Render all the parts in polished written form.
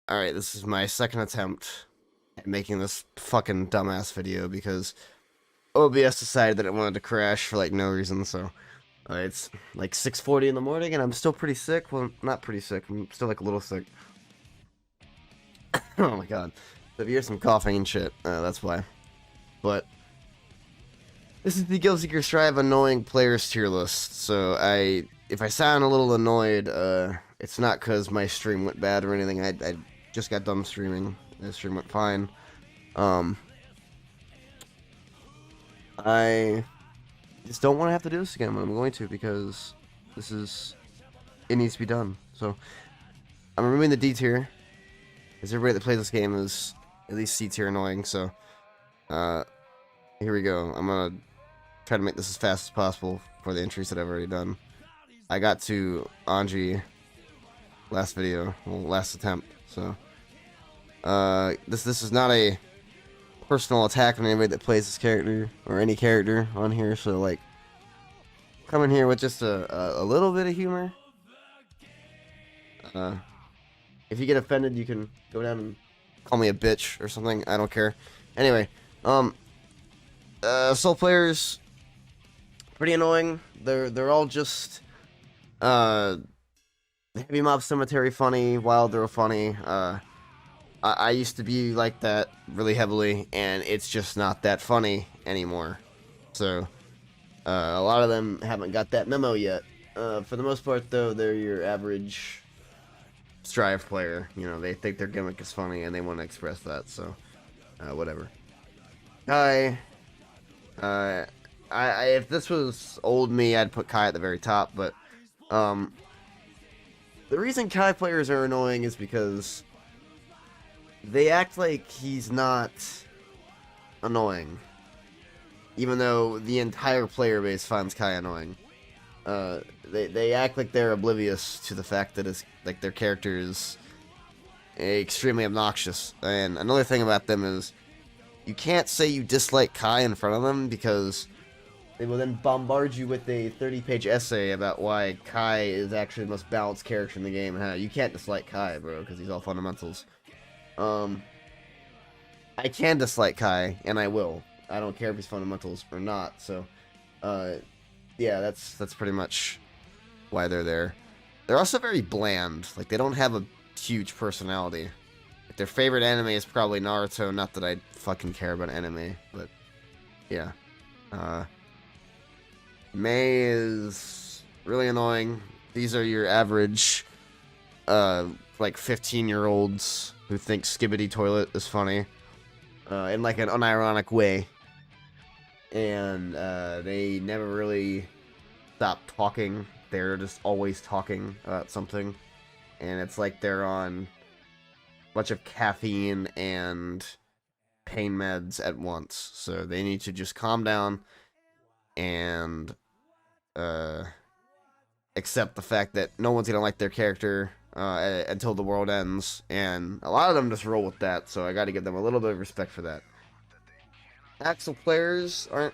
Alright, this is my second attempt at making this fucking dumbass video because OBS decided that it wanted to crash for like no reason, so it's like 6:40 in the morning and I'm still pretty sick. Well, not pretty sick, I'm still like a little sick. Oh my god. So if you hear some coughing and shit, that's why. But this is the Guild Seeker Strive annoying players tier list, so if I sound a little annoyed, it's not because my stream went bad or anything. I just got done streaming. The stream went fine. I just don't want to have to do this again, but I'm going to because it needs to be done. So I'm removing the D tier, because everybody that plays this game is at least C tier annoying. So here we go. I'm gonna try to make this as fast as possible for the entries that I've already done. I got to Anji last video, well, last attempt. So this is not a personal attack on anybody that plays this character or any character on here. So like, come in here with just a little bit of humor. If you get offended, you can go down and call me a bitch or something. I don't care. Anyway, soul players, pretty annoying. They're all just heavy mob cemetery funny, wild throw funny. I used to be like that really heavily, and it's just not that funny anymore. So a lot of them haven't got that memo yet. For the most part, though, they're your average Strive player. You know, they think their gimmick is funny and they want to express that. So whatever. Kai, if this was old me, I'd put Kai at the very top. But the reason Kai players are annoying is because they act like he's not annoying, even though the entire player base finds Kai annoying. They act like they're oblivious to the fact that their character is extremely obnoxious. And another thing about them is you can't say you dislike Kai in front of them, because they will then bombard you with a 30-page essay about why Kai is actually the most balanced character in the game and how you can't dislike Kai, bro, because he's all fundamentals. I can dislike Kai, and I will. I don't care if he's fundamentals or not. So, yeah, that's pretty much why they're there. They're also very bland. Like, they don't have a huge personality. Like, their favorite anime is probably Naruto. Not that I fucking care about anime, but yeah. Mei is really annoying. These are your average, like 15-year-olds who think Skibbity Toilet is funny, in like an unironic way, and they never really stop talking. They're just always talking about something, and it's like they're on a bunch of caffeine and pain meds at once. So they need to just calm down and accept the fact that no one's gonna like their character until the world ends, and a lot of them just roll with that, so I gotta give them a little bit of respect for that. Axel players aren't...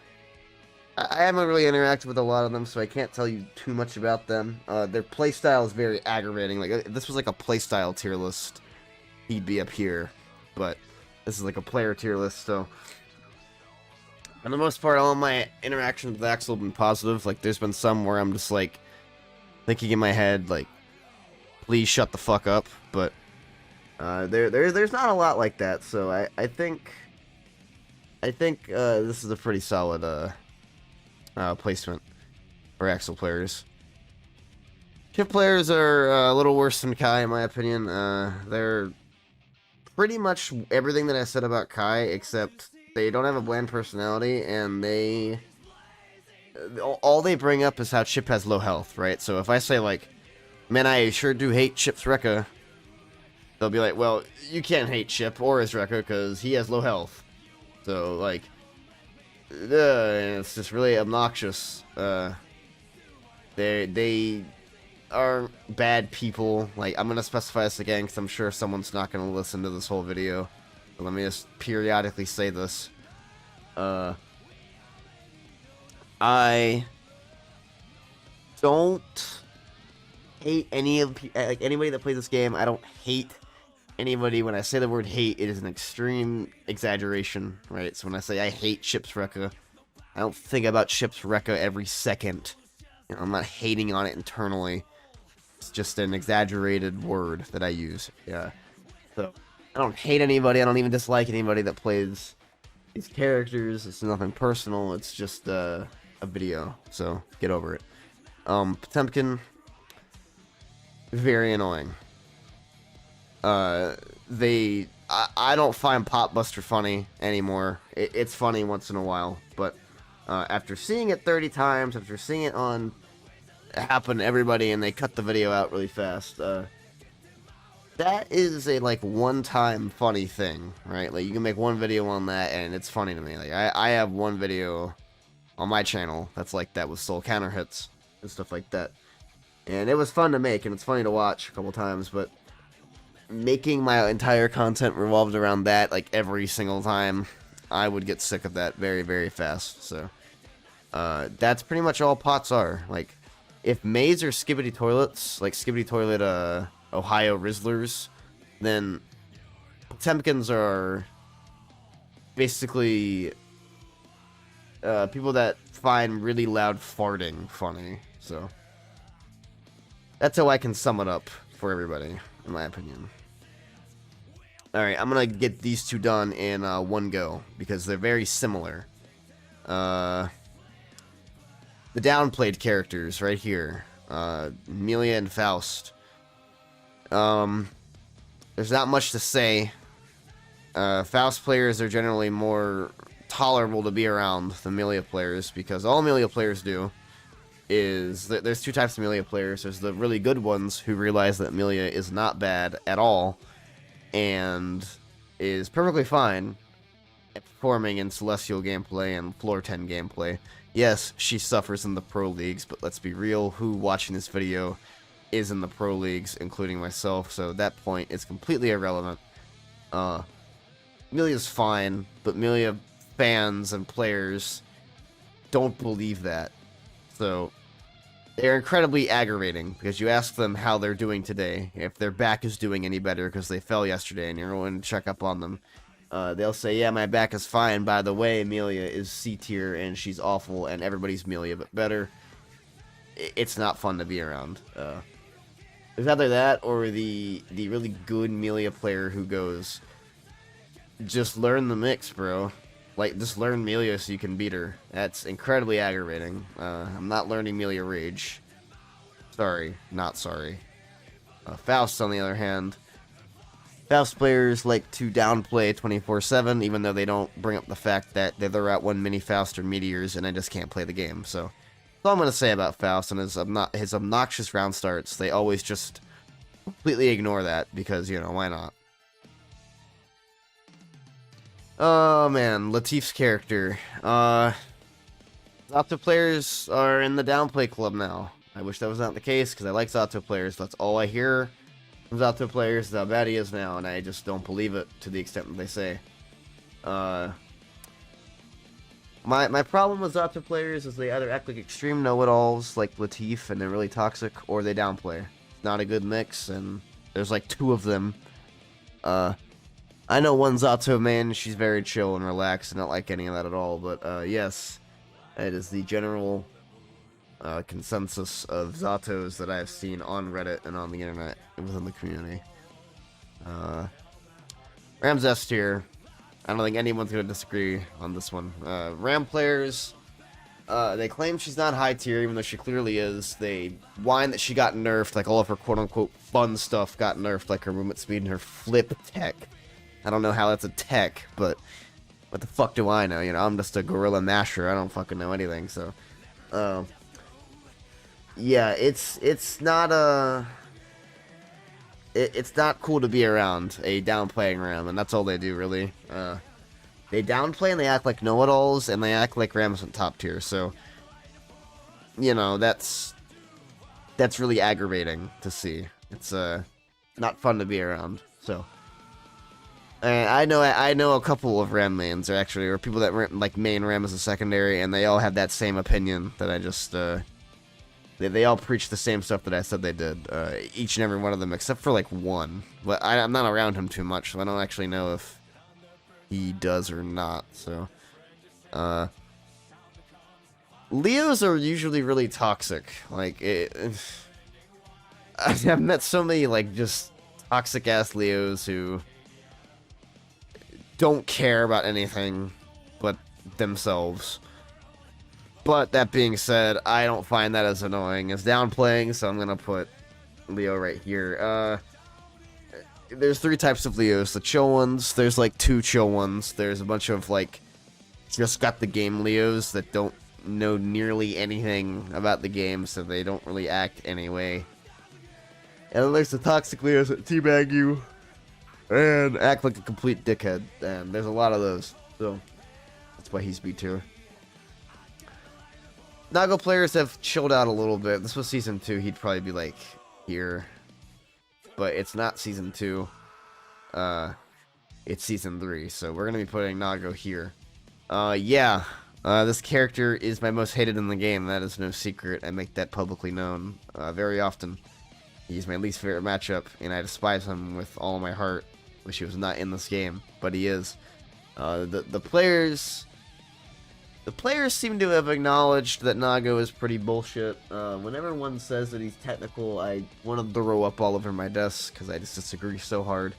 I haven't really interacted with a lot of them, so I can't tell you too much about them. Their playstyle is very aggravating. Like, if this was like a playstyle tier list, he'd be up here, but this is like a player tier list, so... For the most part, all my interactions with Axel have been positive. Like, there's been some where I'm just like thinking in my head, like, please shut the fuck up, but there's not a lot like that, so I think this is a pretty solid placement for Axel players. Chip players are a little worse than Kai, in my opinion. They're pretty much everything that I said about Kai, except they don't have a bland personality, and all they bring up is how Chip has low health, right? So if I say, like, man, I sure do hate Chip's Rekka, they'll be like, well, you can't hate Chip or his Rekka because he has low health. So, like, it's just really obnoxious. They are bad people. Like, I'm gonna specify this again because I'm sure someone's not gonna listen to this whole video. But let me just periodically say this. I don't hate anybody that plays this game. I don't hate anybody, when I say the word hate, it is an extreme exaggeration, right? So when I say I hate Chips Rekka, I don't think about Chips Rekka every second. You know, I'm not hating on it internally. It's just an exaggerated word that I use. Yeah. So I don't hate anybody. I don't even dislike anybody that plays these characters. It's nothing personal. It's just a video. So get over it. Potemkin, very annoying. I don't find Popbuster funny anymore. It's funny once in a while, but after seeing it 30 times, after seeing it happen to everybody, and they cut the video out really fast, that is a like one-time funny thing, right? Like you can make one video on that, and it's funny to me. Like I have one video on my channel that's like that with soul counter hits and stuff like that, and it was fun to make, and it's funny to watch a couple times, but making my entire content revolved around that like every single time, I would get sick of that very, very fast. So that's pretty much all pots are. Like if Maze are Skibbity Toilets, like Skibbity Toilet Ohio Rizzlers, then Potemkins are basically people that find really loud farting funny. So that's how I can sum it up for everybody, in my opinion. Alright, I'm gonna get these two done in one go, because they're very similar. The downplayed characters, right here. Amelia and Faust. There's not much to say. Faust players are generally more tolerable to be around than Amelia players, because all Amelia players do is... There's two types of Amelia players. There's the really good ones who realize that Amelia is not bad at all, and is perfectly fine at performing in Celestial gameplay and Floor 10 gameplay. Yes, she suffers in the pro leagues, but let's be real, who watching this video is in the pro leagues, including myself, so that point is completely irrelevant. Amelia's fine, but Amelia fans and players don't believe that. So they're incredibly aggravating, because you ask them how they're doing today, if their back is doing any better because they fell yesterday and you're going to check up on them. They'll say, yeah, my back is fine. By the way, Amelia is C tier and she's awful and everybody's Amelia but better. It's not fun to be around. There's either that or the really good Amelia player who goes, just learn the mix, bro. Like, just learn Amelia so you can beat her. That's incredibly aggravating. I'm not learning Amelia Rage. Sorry, not sorry. Faust, on the other hand. Faust players like to downplay 24/7, even though they don't bring up the fact that they're at one mini Faust or Meteors, and I just can't play the game. So, that's all I'm going to say about Faust and his obnoxious round starts. They always just completely ignore that, because, you know, why not? Oh man, Latif's character. Zato players are in the downplay club now. I wish that was not the case, because I like Zato players. That's all I hear from Zato players, is how bad he is now, and I just don't believe it to the extent that they say. My problem with Zato players is they either act like extreme know-it-alls, like Latif, and they're really toxic, or they downplay. Not a good mix, and there's like two of them. I know one Zato man, she's very chill and relaxed, and not like any of that at all, but yes, it is the general consensus of Zatos that I've seen on Reddit and on the internet within the community. Ram's S tier. I don't think anyone's going to disagree on this one. Ram players, they claim she's not high tier, even though she clearly is. They whine that she got nerfed, like all of her quote-unquote fun stuff got nerfed, like her movement speed and her flip tech. I don't know how that's a tech, but what the fuck do I know? You know, I'm just a gorilla masher. I don't fucking know anything, so... yeah, it's not it's not cool to be around a downplaying Ram, and that's all they do, really. They downplay and they act like know-it-alls, and they act like Ram isn't top tier, so... You know, that's really aggravating to see. It's, not fun to be around, so... I know a couple of Ram mains, or people that like main Ram as a secondary, and they all have that same opinion that I just They all preach the same stuff that I said they did. Each and every one of them, except for like one. But I'm not around him too much, so I don't actually know if he does or not. So, Leos are usually really toxic. Like, I've met so many like just toxic ass Leos who don't care about anything but themselves. But that being said, I don't find that as annoying as downplaying, so I'm gonna put Leo right here. There's 3 types of Leos. The chill ones, there's like 2 chill ones. There's a bunch of like just got the game Leos that don't know nearly anything about the game, so they don't really act anyway. And then there's the toxic Leos that teabag you and act like a complete dickhead. And there's a lot of those, so that's why he's B tier. Nago players have chilled out a little bit. This was Season 2, he'd probably be, like, here. But it's not Season 2. It's Season 3, so we're gonna be putting Nago here. Yeah. This character is my most hated in the game. That is no secret. I make that publicly known very often. He's my least favorite matchup, and I despise him with all my heart. Wish he was not in this game, but he is. The players seem to have acknowledged that Nago is pretty bullshit. Whenever one says that he's technical, I want to throw up all over my desk because I just disagree so hard.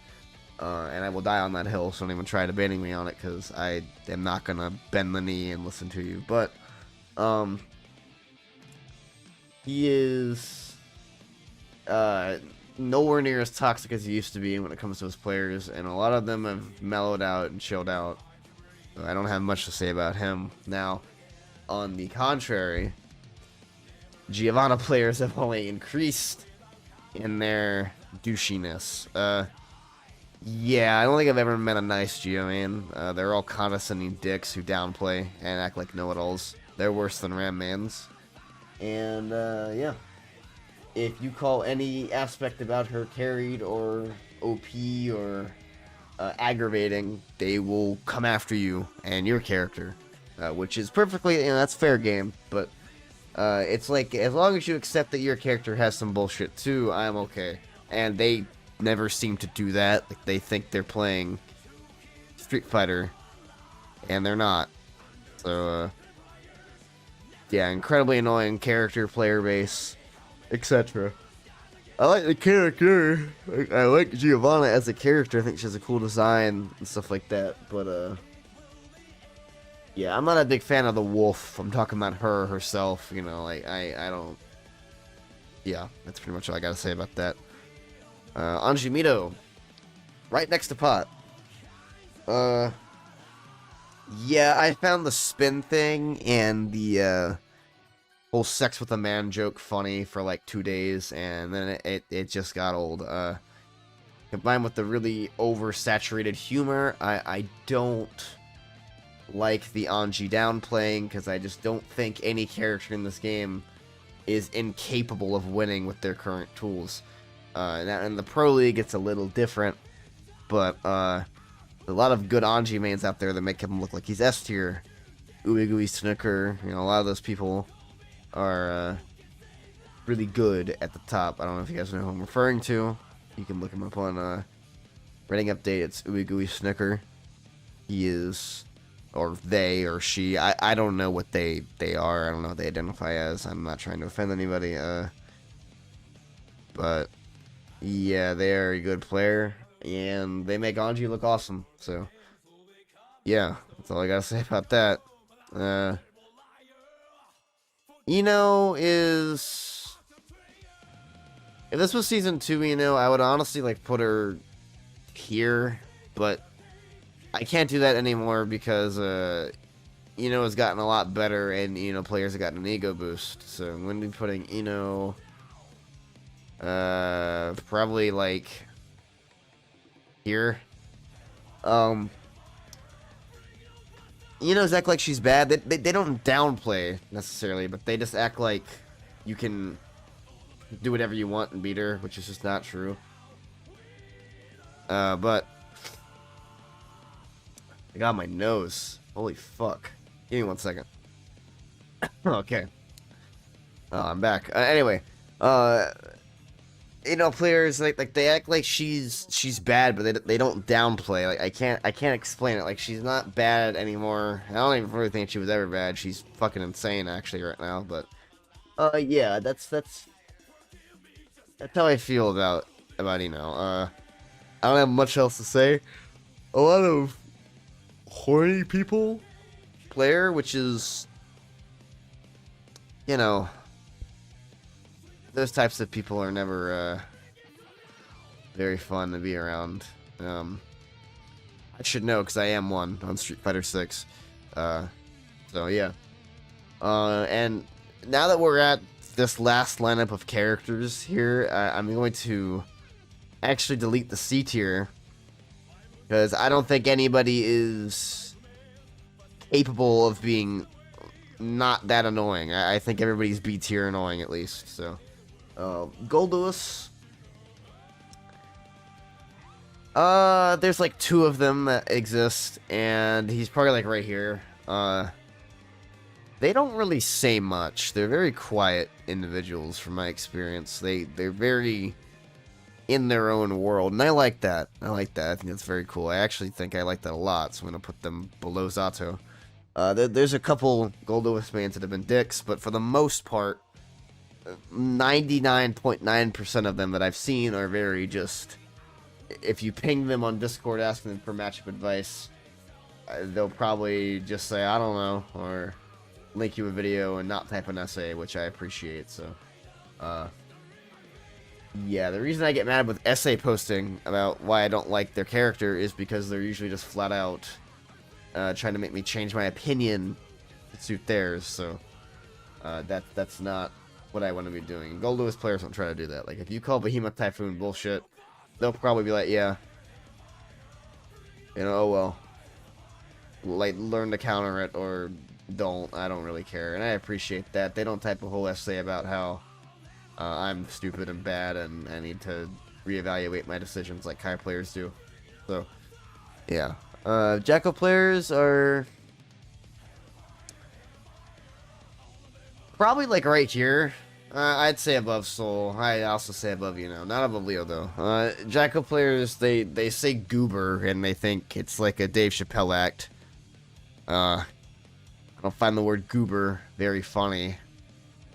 And I will die on that hill, so don't even try debating me on it because I am not going to bend the knee and listen to you. But he is nowhere near as toxic as he used to be when it comes to his players, and a lot of them have mellowed out and chilled out. I don't have much to say about him. Now, on the contrary, Giovanna players have only increased in their douchiness. Yeah, I don't think I've ever met a nice Geo man. They're all condescending dicks who downplay and act like know-it-alls. They're worse than Ram Mans. And, yeah. If you call any aspect about her carried or OP or aggravating, they will come after you and your character, which is perfectly, that's fair game, but it's like, as long as you accept that your character has some bullshit too, I'm okay. And they never seem to do that. Like, they think they're playing Street Fighter, and they're not. So, yeah, incredibly annoying character, player base, etc. I like the character. I like Giovanna as a character. I think she has a cool design and stuff like that. But, yeah, I'm not a big fan of the wolf. I'm talking about her herself. You know, like, I don't... Yeah, that's pretty much all I gotta say about that. Anji Mito. Right next to Pot. Yeah, I found the spin thing and the, whole sex with a man joke funny for like 2 days, and then it just got old. Combined with the really oversaturated humor, I don't like the Anji downplaying, because I just don't think any character in this game is incapable of winning with their current tools. And the Pro League, it's a little different, but a lot of good Anji mains out there that make him look like he's S tier. Ooey Gooey Snooker, you know, a lot of those people are really good at the top. I don't know if you guys know who I'm referring to. You can look him up on rating update. It's Ooey Gooey Snooker. He is, or they, or she. I don't know what they are. I don't know what they identify as. I'm not trying to offend anybody. But yeah, they are a good player, and they make Anji look awesome. So yeah, that's all I gotta say about that. Ino is... If this was Season 2 Ino, I would honestly, like, put her here, but I can't do that anymore because, Ino has gotten a lot better, and Ino players have gotten an ego boost, so I'm going to be putting Ino, probably, like, here. Ino's act like she's bad. They don't downplay, necessarily, but they just act like you can do whatever you want and beat her, which is just not true. But I got my nose. Holy fuck. Give me 1 second. Okay. Oh, I'm back. Anyway, uh, players like they act like she's bad, but they don't downplay. Like I can't explain it. Like she's not bad anymore. I don't even really think she was ever bad. She's fucking insane actually right now. But yeah, that's how I feel about I don't have much else to say. A lot of horny people player, which is you know those types of people are never very fun to be around. I should know because I am one on Street Fighter 6. So yeah. And now that we're at this last lineup of characters here, I'm going to actually delete the C tier because I don't think anybody is capable of being not that annoying. I think everybody's B tier annoying at least. So, Gold Lewis. There's like 2 of them that exist, and he's probably like right here. They don't really say much. They're very quiet individuals from my experience. They're very in their own world, and I like that. I think that's very cool. I actually think I like that a lot, so I'm gonna put them below Zato. There's a couple Gold Lewis fans that have been dicks, but for the most part, 99.9% of them that I've seen are very just... If you ping them on Discord asking them for matchup advice, they'll probably just say, I don't know, or link you a video and not type an essay, which I appreciate, so... yeah, the reason I get mad with essay posting about why I don't like their character is because they're usually just flat out trying to make me change my opinion to suit theirs, so that's not what I want to be doing. Gold Lewis players don't try to do that. Like, if you call Behemoth Typhoon bullshit, they'll probably be like, yeah, oh well. Like, learn to counter it, or don't. I don't really care, and I appreciate that. They don't type a whole essay about how I'm stupid and bad, and I need to reevaluate my decisions like Kai players do. So, yeah. Jacko players are probably like right here. I'd say above Soul. I also say above not above Leo though. Jacko players, they say goober and they think it's like a Dave Chappelle act. I don't find the word goober very funny.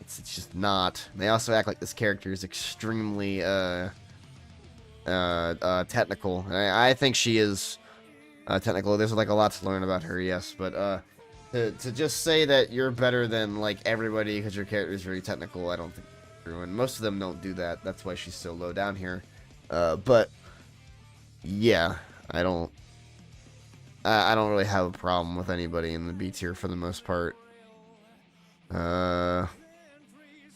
It's just not. They also act like this character is extremely technical. I think she is technical. There's like a lot to learn about her, yes, but to just say that you're better than like everybody because your character is very technical, I don't think it's true. And most of them don't do that. That's why she's so low down here. But yeah, I don't really have a problem with anybody in the B tier for the most part. I'm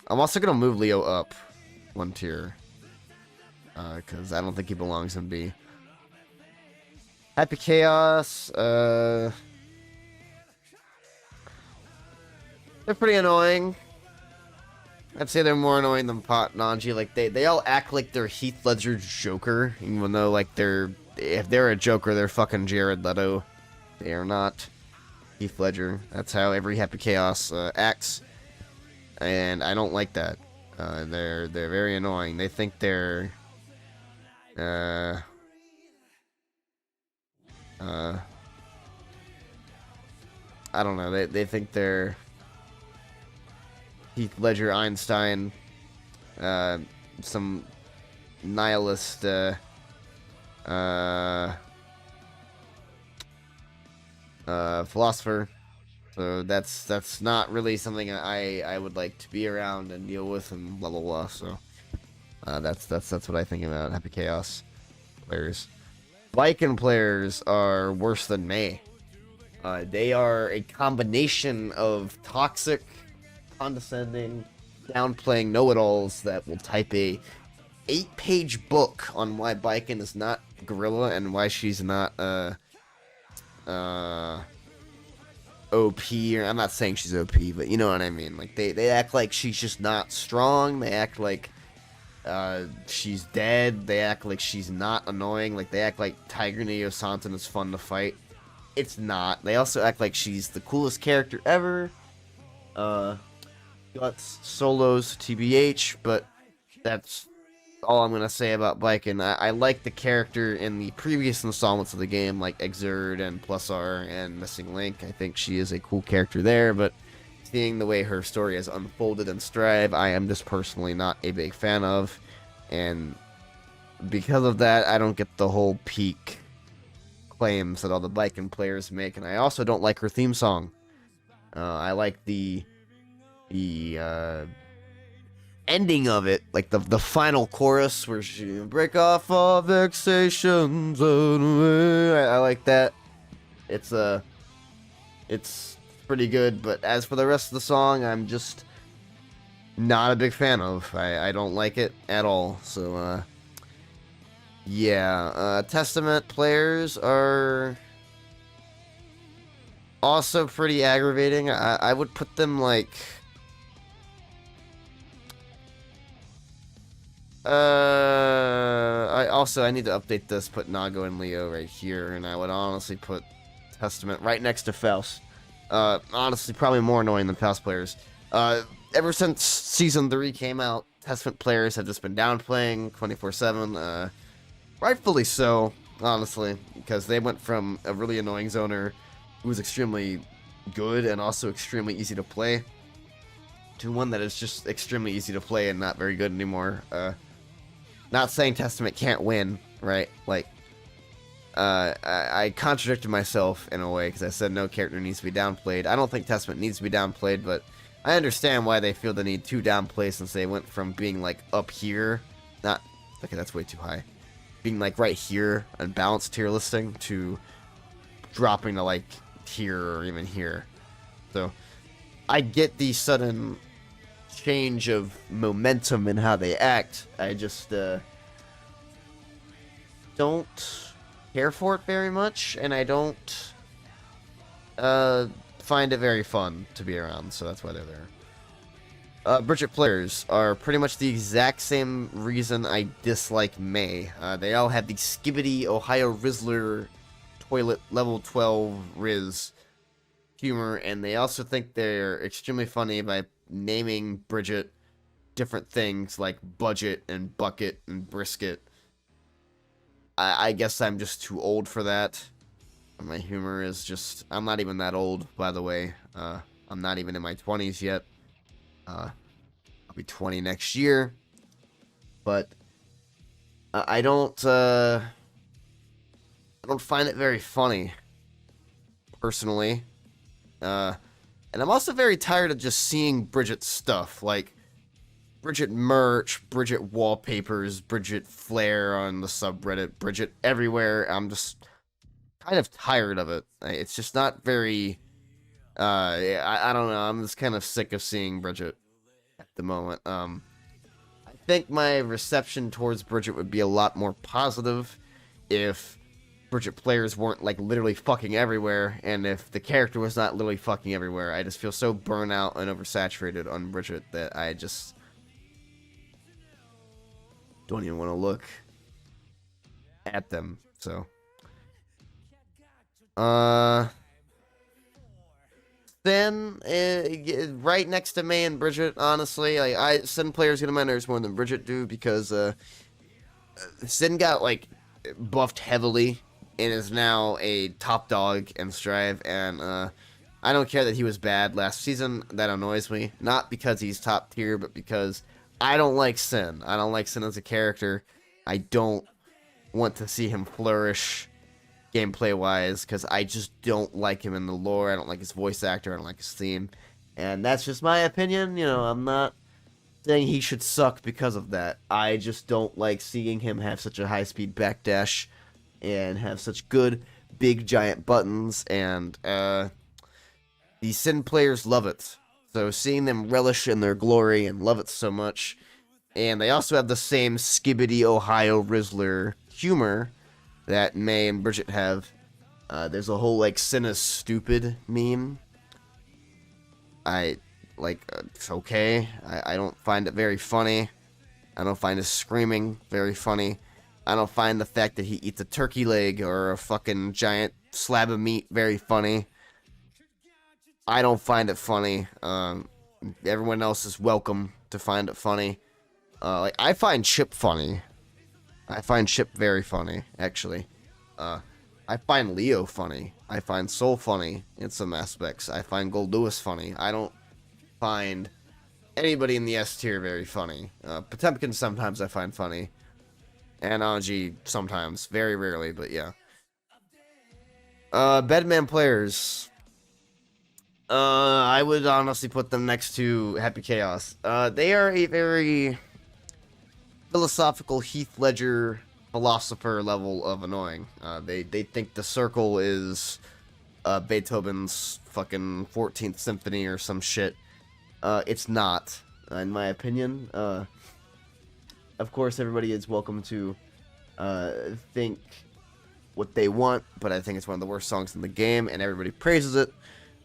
also gonna move Leo up 1 tier because I don't think he belongs in B. Happy Chaos. They're pretty annoying. I'd say they're more annoying than Pot Nanji. Like they all act like they're Heath Ledger's Joker, even though like if they're a Joker, they're fucking Jared Leto. They are not Heath Ledger. That's how every Happy Chaos acts, and I don't like that. They're very annoying. They think they're I don't know. They think they're Heath Ledger, Einstein, some nihilist, philosopher. So that's not really something I would like to be around and deal with and blah blah blah. So that's what I think about Happy Chaos players. Viking players are worse than me. They are a combination of toxic, condescending, downplaying know-it-alls that will type a 8-page book on why Biken is not Gorilla and why she's not OP. Or I'm not saying she's OP, but you know what I mean. Like they act like she's just not strong. They act like she's dead. They act like she's not annoying. Like they act like Tiger Neo Santon is fun to fight. It's not. They also act like she's the coolest character ever. Guts solos TBH, but that's all I'm gonna say about Biken. I like the character in the previous installments of the game, like Exerd and Plus R and Missing Link. I think she is a cool character there, but seeing the way her story has unfolded in Strive, I am just personally not a big fan of, and because of that, I don't get the whole peak claims that all the Biken players make, and I also don't like her theme song. I like the ending of it, like the final chorus where she break off all vexations. I like that. It's pretty good, but as for the rest of the song, I'm just not a big fan of. I don't like it at all. So yeah, Testament players are also pretty aggravating. I would put them like I need to update this, put Nago and Leo right here, and I would honestly put Testament right next to Faust. Honestly, probably more annoying than Faust players. Ever since Season 3 came out, Testament players have just been downplaying 24/7. Rightfully so, honestly, because they went from a really annoying zoner who was extremely good and also extremely easy to play to one that is just extremely easy to play and not very good anymore. Not saying Testament can't win, right? Like, I contradicted myself in a way because I said no character needs to be downplayed. I don't think Testament needs to be downplayed, but I understand why they feel the need to downplay since they went from being like up here, not okay, that's way too high, being like right here on balanced tier listing to dropping to like here or even here. So I get the sudden change of momentum in how they act. I just don't care for it very much, and I don't find it very fun to be around, so that's why they're there. Bridget players are pretty much the exact same reason I dislike May. They all have the skibbity Ohio Rizzler toilet level 12 Riz humor, and they also think they're extremely funny by naming Bridget different things like budget and bucket and brisket. I guess I'm just too old for that. My humor is just... I'm not even that old, by the way. I'm not even in my 20s yet. I'll be 20 next year. But I don't find it very funny, personally. And I'm also very tired of just seeing Bridget stuff, like Bridget merch, Bridget wallpapers, Bridget flair on the subreddit, Bridget everywhere. I'm just kind of tired of it. It's just not very, I don't know, I'm just kind of sick of seeing Bridget at the moment. I think my reception towards Bridget would be a lot more positive if Bridget players weren't like literally fucking everywhere, and if the character was not literally fucking everywhere. I just feel so burnt out and oversaturated on Bridget that I just don't even want to look at them. So then right next to May and Bridget, honestly, like Sin players get on my nerves more than Bridget do, because Sin got like buffed heavily and is now a top dog in Strive, and I don't care that he was bad last season. That annoys me, not because he's top tier, but because I don't like Sin. I don't like Sin as a character. I don't want to see him flourish gameplay wise, because I just don't like him in the lore. I don't like his voice actor. I don't like his theme, and that's just my opinion. You know, I'm not saying he should suck because of that. I just don't like seeing him have such a high speed backdash and have such good big giant buttons, and the Sin players love it. So seeing them relish in their glory and love it so much, and they also have the same skibbity Ohio Rizzler humor that May and Bridget have. There's a whole like Sin is stupid meme. It's okay. I don't find it very funny. I don't find his screaming very funny. I don't find the fact that he eats a turkey leg or a fucking giant slab of meat very funny. I don't find it funny. everyone else is welcome to find it funny. Like, I find Chip funny. I find Chip very funny, actually. I find Leo funny. I find Soul funny in some aspects. I find Gold Lewis funny. I don't find anybody in the S tier very funny. Potemkin sometimes I find funny. And Anji sometimes. Very rarely, but yeah. Bedman players. I would honestly put them next to Happy Chaos. They are a very philosophical Heath Ledger philosopher level of annoying. They think the circle is Beethoven's fucking 14th symphony or some shit. It's not, in my opinion. Of course, everybody is welcome to think what they want, but I think it's one of the worst songs in the game, and everybody praises it.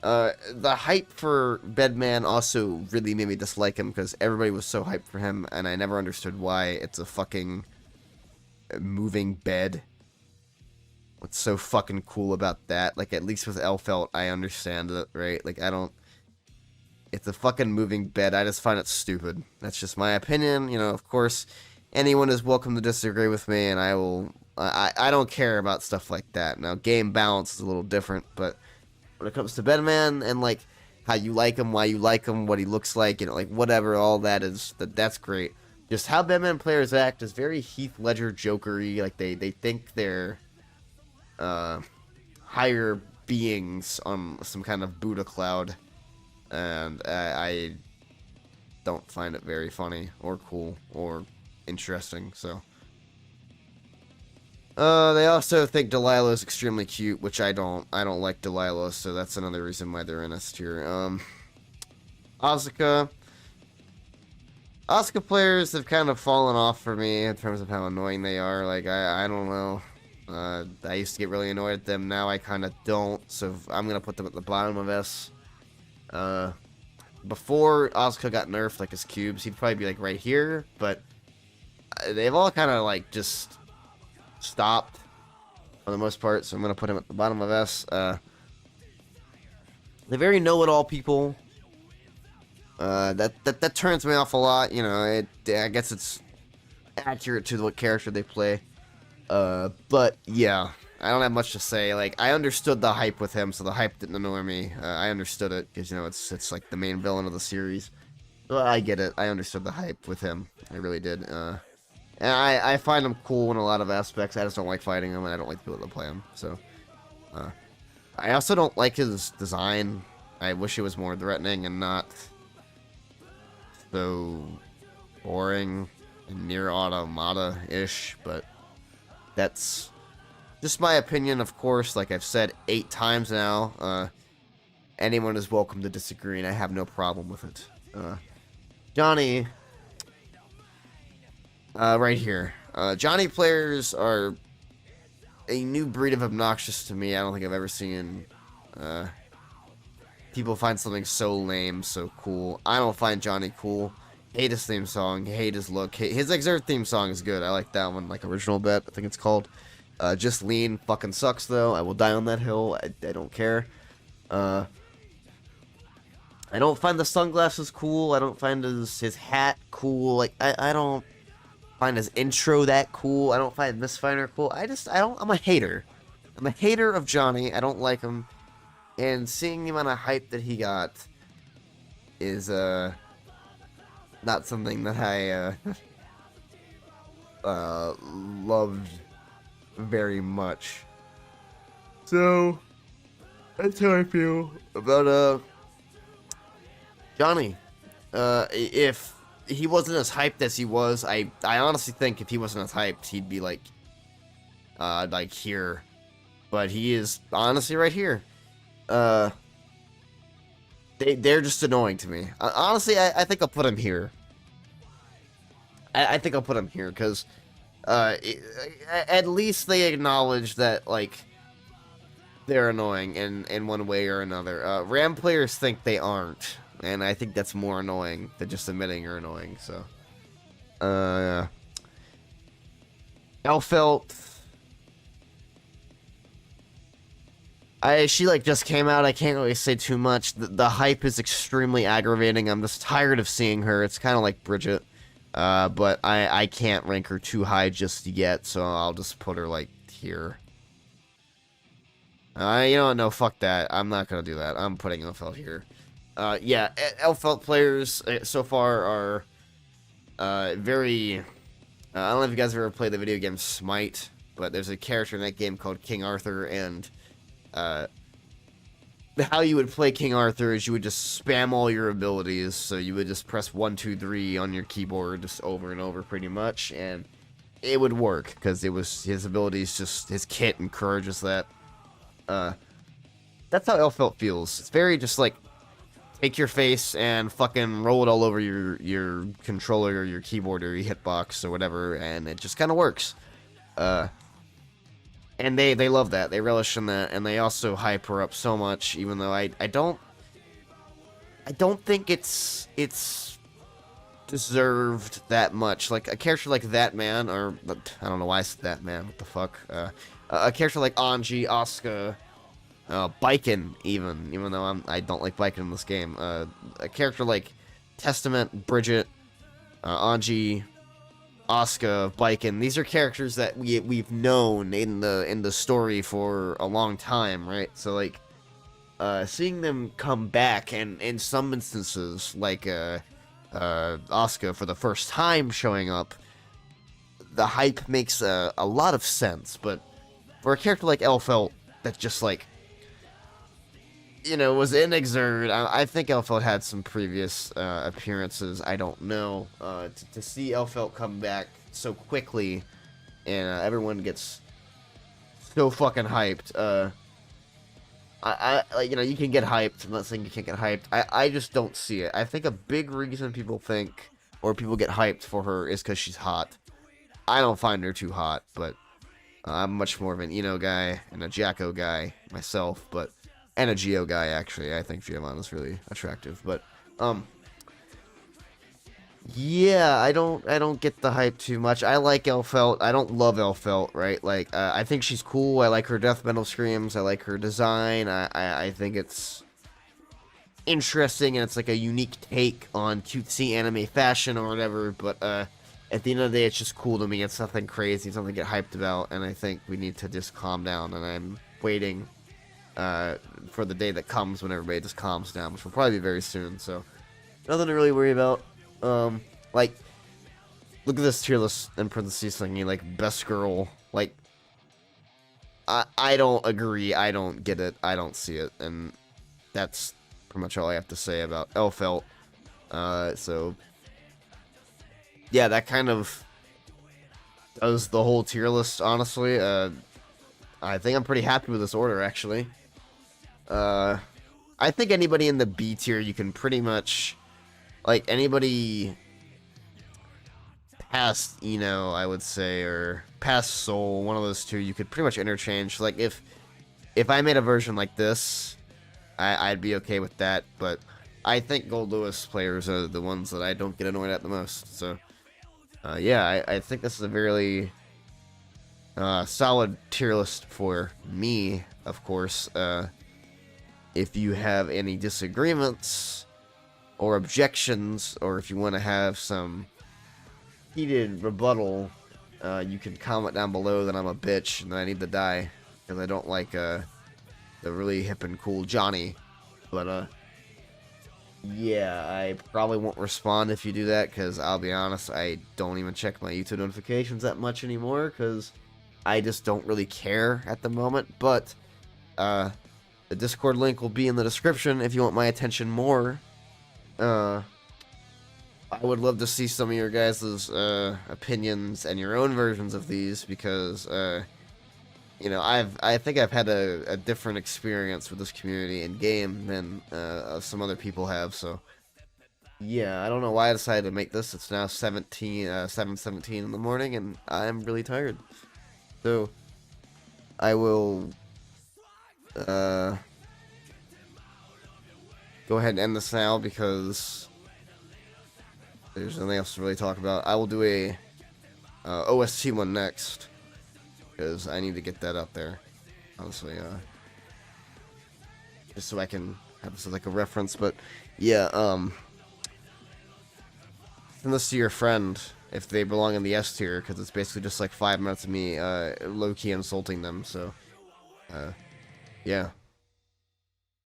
The hype for Bedman also really made me dislike him, because everybody was so hyped for him, and I never understood why. It's a fucking moving bed. What's so fucking cool about that? Like, at least with Elfelt, I understand it, right? Like, I don't... It's a fucking moving bed. I just find it stupid. That's just my opinion. You know, of course, anyone is welcome to disagree with me, and I will... I don't care about stuff like that. Now, game balance is a little different, but when it comes to Bedman and, like, how you like him, why you like him, what he looks like, you know, like, whatever, all that is... That's great. Just how Bedman players act is very Heath Ledger Joker-y. Like, they think they're higher beings on some kind of Buddha cloud. And I don't find it very funny or cool or interesting, so. They also think Delilah is extremely cute, which I don't. I don't like Delilah, so that's another reason why they're in S tier. Asuka. Asuka players have kind of fallen off for me in terms of how annoying they are. Like, I don't know. I used to get really annoyed at them. Now I kind of don't, so I'm going to put them at the bottom of S. Before Asuka got nerfed, like his cubes, he'd probably be like right here, but they've all kind of like just stopped for the most part, so I'm going to put him at the bottom of S. They're very know-it-all people. That turns me off a lot, you know. I guess it's accurate to what character they play. But yeah, I don't have much to say. Like, I understood the hype with him, so the hype didn't annoy me. I understood it because, you know, it's like the main villain of the series. Well, I get it. I understood the hype with him. I really did. And I find him cool in a lot of aspects. I just don't like fighting him, and I don't like people that play him. So, I also don't like his design. I wish it was more threatening and not so boring and near automata-ish, but that's just my opinion, of course. Like I've said 8 times now, anyone is welcome to disagree, and I have no problem with it. Johnny, right here. Johnny players are a new breed of obnoxious to me. I don't think I've ever seen people find something so lame, so cool. I don't find Johnny cool. Hate his theme song. Hate his look. His Exert theme song is good. I like that one. Like Original Bet, I think it's called. Just Lean fucking sucks, though. I will die on that hill. I don't care. I don't find the sunglasses cool. I don't find his hat cool. Like, I don't find his intro that cool. I don't find Mistfinder cool. I'm a hater. I'm a hater of Johnny. I don't like him. And seeing the amount of hype that he got is, not something that I, loved very much. So, that's how I feel about, Johnny. If he wasn't as hyped as he was, I honestly think if he wasn't as hyped, he'd be, like here. But he is honestly right here. They're just annoying to me. Honestly, I think I'll put him here. I think I'll put him here, because, at least they acknowledge that, like, they're annoying in one way or another. Ram players think they aren't, and I think that's more annoying than just admitting you're annoying, so. Elfelt, She like just came out. I can't really say too much. The hype is extremely aggravating. I'm just tired of seeing her. It's kind of like Bridget, but I can't rank her too high just yet. So I'll just put her like here. You know what? No, fuck that. I'm not gonna do that. I'm putting Elfelt here. Yeah, Elfelt players so far are very. I don't know if you guys have ever played the video game Smite, but there's a character in that game called King Arthur, and how you would play King Arthur is you would just spam all your abilities. So you would just press 1, 2, 3 on your keyboard just over and over, pretty much, and it would work because it was his abilities. Just his kit encourages that. That's how Elfelt feels. It's very just like take your face and fucking roll it all over your controller or your keyboard or your hitbox or whatever, and it just kind of works. And they love that. They relish in that, and they also hype her up so much, even though I don't think it's deserved that much. Like a character like that man, or I don't know why I said that man. What the fuck? A character like Anji, Asuka, Baiken, even though I don't like Baiken in this game. A character like Testament, Bridget, Anji, Asuka, Baiken. These are characters that we've known in the story for a long time, right? So like, seeing them come back, and in some instances, like Asuka for the first time showing up, the hype makes a lot of sense. But for a character like Elfelt that just like, you know, was in Exerd. I think Elfelt had some previous appearances. I don't know. To see Elfelt come back so quickly, and everyone gets so fucking hyped. Like, you know, you can get hyped. I'm not saying you can't get hyped. I just don't see it. I think a big reason people think, or people get hyped for her, is because she's hot. I don't find her too hot, but I'm much more of an Ino guy and a Jacko guy myself, but and a Geo guy, actually. I think Giovanna's really attractive, but yeah, I don't get the hype too much. I like Elfelt. I don't love Elfelt, right? Like, I think she's cool. I like her death metal screams. I like her design. I think it's interesting, and it's like a unique take on cutesy anime fashion or whatever, but at the end of the day, it's just cool to me. It's nothing crazy, something to get hyped about, and I think we need to just calm down, and I'm waiting for the day that comes when everybody just calms down, which will probably be very soon, so nothing to really worry about. Like, look at this tier list in parentheses thingy, like, best girl. Like, I don't agree, I don't get it, I don't see it, and that's pretty much all I have to say about Elfelt. So yeah, that kind of does the whole tier list, honestly. I think I'm pretty happy with this order, actually. I think anybody in the B tier, you can pretty much, like, anybody past Eno, I would say, or past Soul, one of those two, you could pretty much interchange. Like, if I made a version like this, I'd be okay with that, but I think Gold Lewis players are the ones that I don't get annoyed at the most, so yeah, I think this is a very solid tier list for me, of course. If you have any disagreements or objections, or if you want to have some heated rebuttal, you can comment down below that I'm a bitch and that I need to die because I don't like the really hip and cool Johnny. But yeah, I probably won't respond if you do that, because I'll be honest, I don't even check my YouTube notifications that much anymore, because I just don't really care at the moment. But the Discord link will be in the description if you want my attention more. I would love to see some of your guys' opinions and your own versions of these, because you know, I think I've had a different experience with this community in game than some other people have. So yeah, I don't know why I decided to make this. It's now 7:17 in the morning, and I'm really tired. So I will go ahead and end this now, because there's nothing else to really talk about. I will do a OST one next, because I need to get that up there, honestly. just so I can have this as like a reference. But yeah, send this to your friend if they belong in the S tier, because it's basically just like 5 minutes of me low-key insulting them. So, yeah.